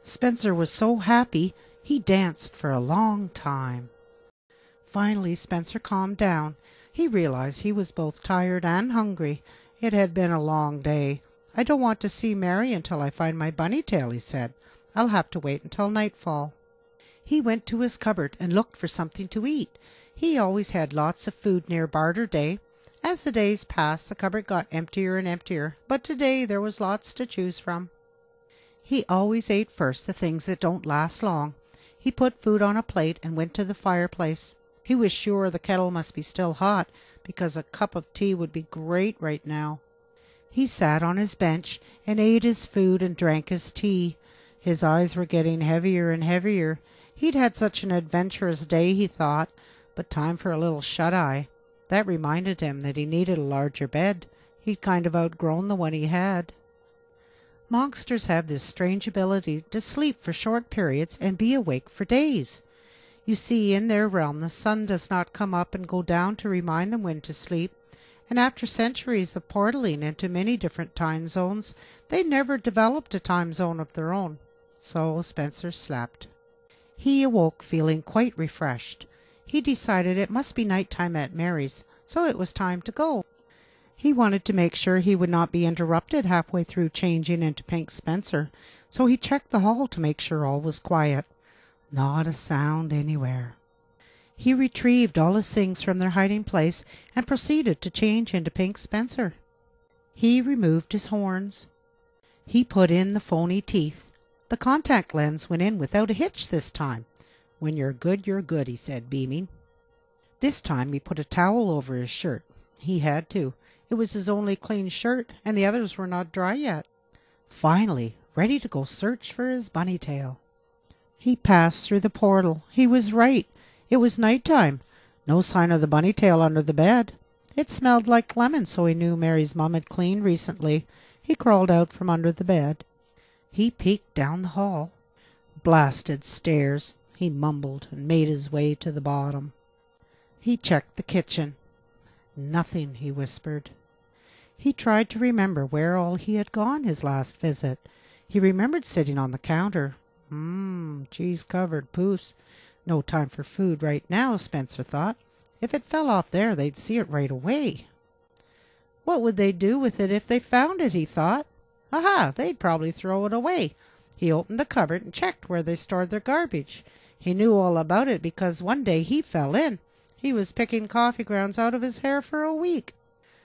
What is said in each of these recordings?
Spencer was so happy he danced for a long time. Finally Spencer calmed down. He realized he was both tired and hungry. It had been a long day. "I don't want to see Mary until I find my bunny tail," he said. "I'll have to wait until nightfall." He went to his cupboard and looked for something to eat. He always had lots of food near barter day. As the days passed, the cupboard got emptier and emptier, but today there was lots to choose from. He always ate first the things that don't last long. He put food on a plate and went to the fireplace. He was sure the kettle must be still hot, because a cup of tea would be great right now. He sat on his bench and ate his food and drank his tea. His eyes were getting heavier and heavier. He'd had such an adventurous day, he thought, but time for a little shut-eye. That reminded him that he needed a larger bed. He'd kind of outgrown the one he had. Monsters have this strange ability to sleep for short periods and be awake for days. You see, in their realm the sun does not come up and go down to remind them when to sleep, and after centuries of portaling into many different time zones, they never developed a time zone of their own. So Spencer slept. He awoke feeling quite refreshed. He decided it must be night time at Mary's, so it was time to go. He wanted to make sure he would not be interrupted halfway through changing into Pink Spencer, so he checked the hall to make sure all was quiet. Not a sound anywhere. He retrieved all his things from their hiding place and proceeded to change into Pink Spencer. He removed his horns. He put in the phony teeth. The contact lens went in without a hitch this time. "When you're good, he said, beaming. This time he put a towel over his shirt. He had to. It was his only clean shirt, and the others were not dry yet. Finally, ready to go search for his bunny tail. He passed through the portal. He was right. It was night time. No sign of the bunny tail under the bed. It smelled like lemon, so he knew Mary's mum had cleaned recently. He crawled out from under the bed. He peeked down the hall. Blasted stairs, he mumbled, and made his way to the bottom. He checked the kitchen. "Nothing," he whispered. He tried to remember where all he had gone his last visit. He remembered sitting on the counter. Cheese-covered poofs. No time for food right now, Spencer thought. If it fell off there, they'd see it right away. What would they do with it if they found it, he thought. Aha, they'd probably throw it away. He opened the cupboard and checked where they stored their garbage. He knew all about it because one day he fell in. He was picking coffee grounds out of his hair for a week.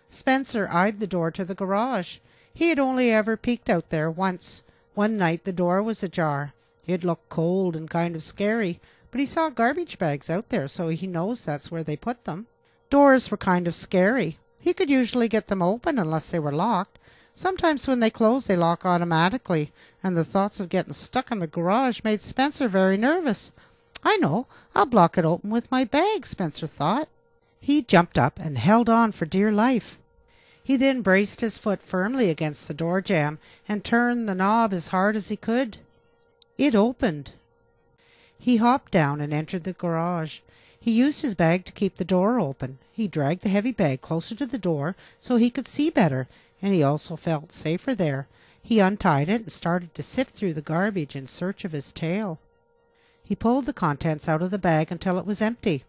Spencer eyed the door to the garage. He had only ever peeked out there once. One night the door was ajar. It looked cold and kind of scary, but he saw garbage bags out there, so he knows that's where they put them. Doors were kind of scary. He could usually get them open unless they were locked. Sometimes when they close, they lock automatically, and the thoughts of getting stuck in the garage made Spencer very nervous. "I know, I'll block it open with my bag," Spencer thought. He jumped up and held on for dear life. He then braced his foot firmly against the door jamb and turned the knob as hard as he could. It opened. He hopped down and entered the garage. He used his bag to keep the door open. He dragged the heavy bag closer to the door so he could see better, and he also felt safer there. He untied it and started to sift through the garbage in search of his tail. He pulled the contents out of the bag until it was empty.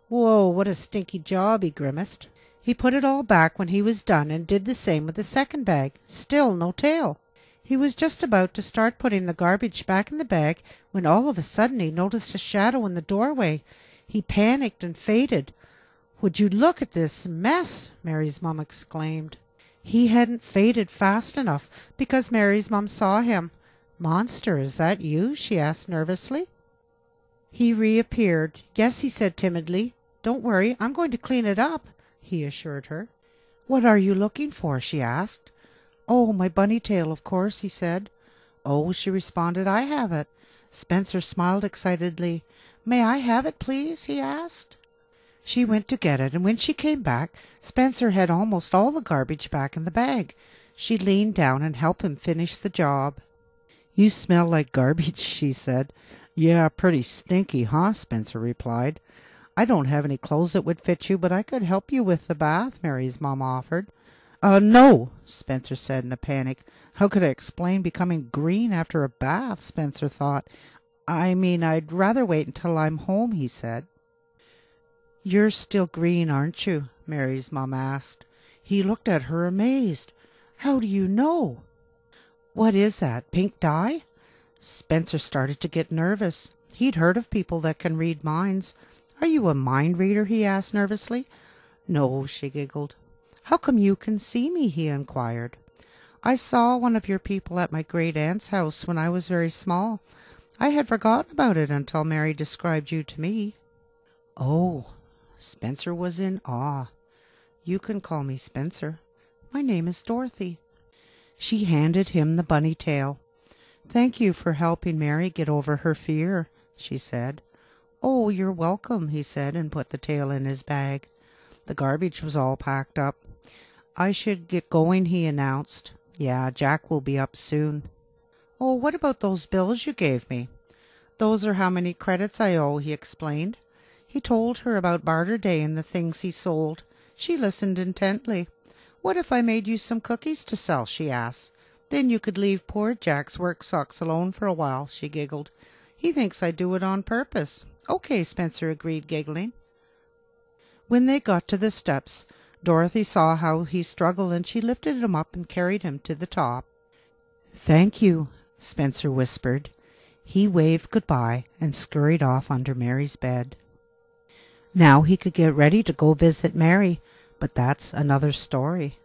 "Whoa, what a stinky job," he grimaced. He put it all back when he was done and did the same with the second bag. Still no tail. He was just about to start putting the garbage back in the bag when all of a sudden he noticed a shadow in the doorway. He panicked and faded. "Would you look at this mess?" Mary's mum exclaimed. He hadn't faded fast enough because Mary's mum saw him. "Monster, is that you?" she asked nervously. He reappeared. "Yes," he said timidly. "Don't worry, I'm going to clean it up," he assured her. "What are you looking for?" she asked. "Oh, my bunny tail, of course," he said. "Oh," she responded, "I have it." Spencer smiled excitedly. "May I have it, please?" he asked. She went to get it, and when she came back, Spencer had almost all the garbage back in the bag. She leaned down and helped him finish the job. "You smell like garbage," she said. "Yeah, pretty stinky, huh?" Spencer replied. "I don't have any clothes that would fit you, but I could help you with the bath," Mary's mom offered. No, Spencer said in a panic. How could I explain becoming green after a bath? Spencer thought. I mean, I'd rather wait until I'm home, he said. You're still green, aren't you? Mary's mom asked. He looked at her amazed. How do you know? What is that, pink dye? Spencer started to get nervous. He'd heard of people that can read minds. Are you a mind reader? He asked nervously. No, she giggled. How come you can see me? He inquired. I saw one of your people at my great-aunt's house when I was very small. I had forgotten about it until Mary described you to me. Oh, Spencer was in awe. You can call me Spencer. My name is Dorothy. She handed him the bunny tail. Thank you for helping Mary get over her fear, she said. Oh, you're welcome, he said, and put the tail in his bag. The garbage was all packed up. I should get going, he announced. Yeah, Jack will be up soon. Oh, what about those bills you gave me? Those are how many credits I owe, he explained. He told her about Barter Day and the things he sold. She listened intently. What if I made you some cookies to sell? She asked. Then you could leave poor Jack's work socks alone for a while, she giggled. He thinks I do it on purpose. Okay, Spencer agreed, giggling. When they got to the steps, Dorothy saw how he struggled, and she lifted him up and carried him to the top. Thank you, Spencer whispered. He waved goodbye and scurried off under Mary's bed. Now he could get ready to go visit Mary, but that's another story.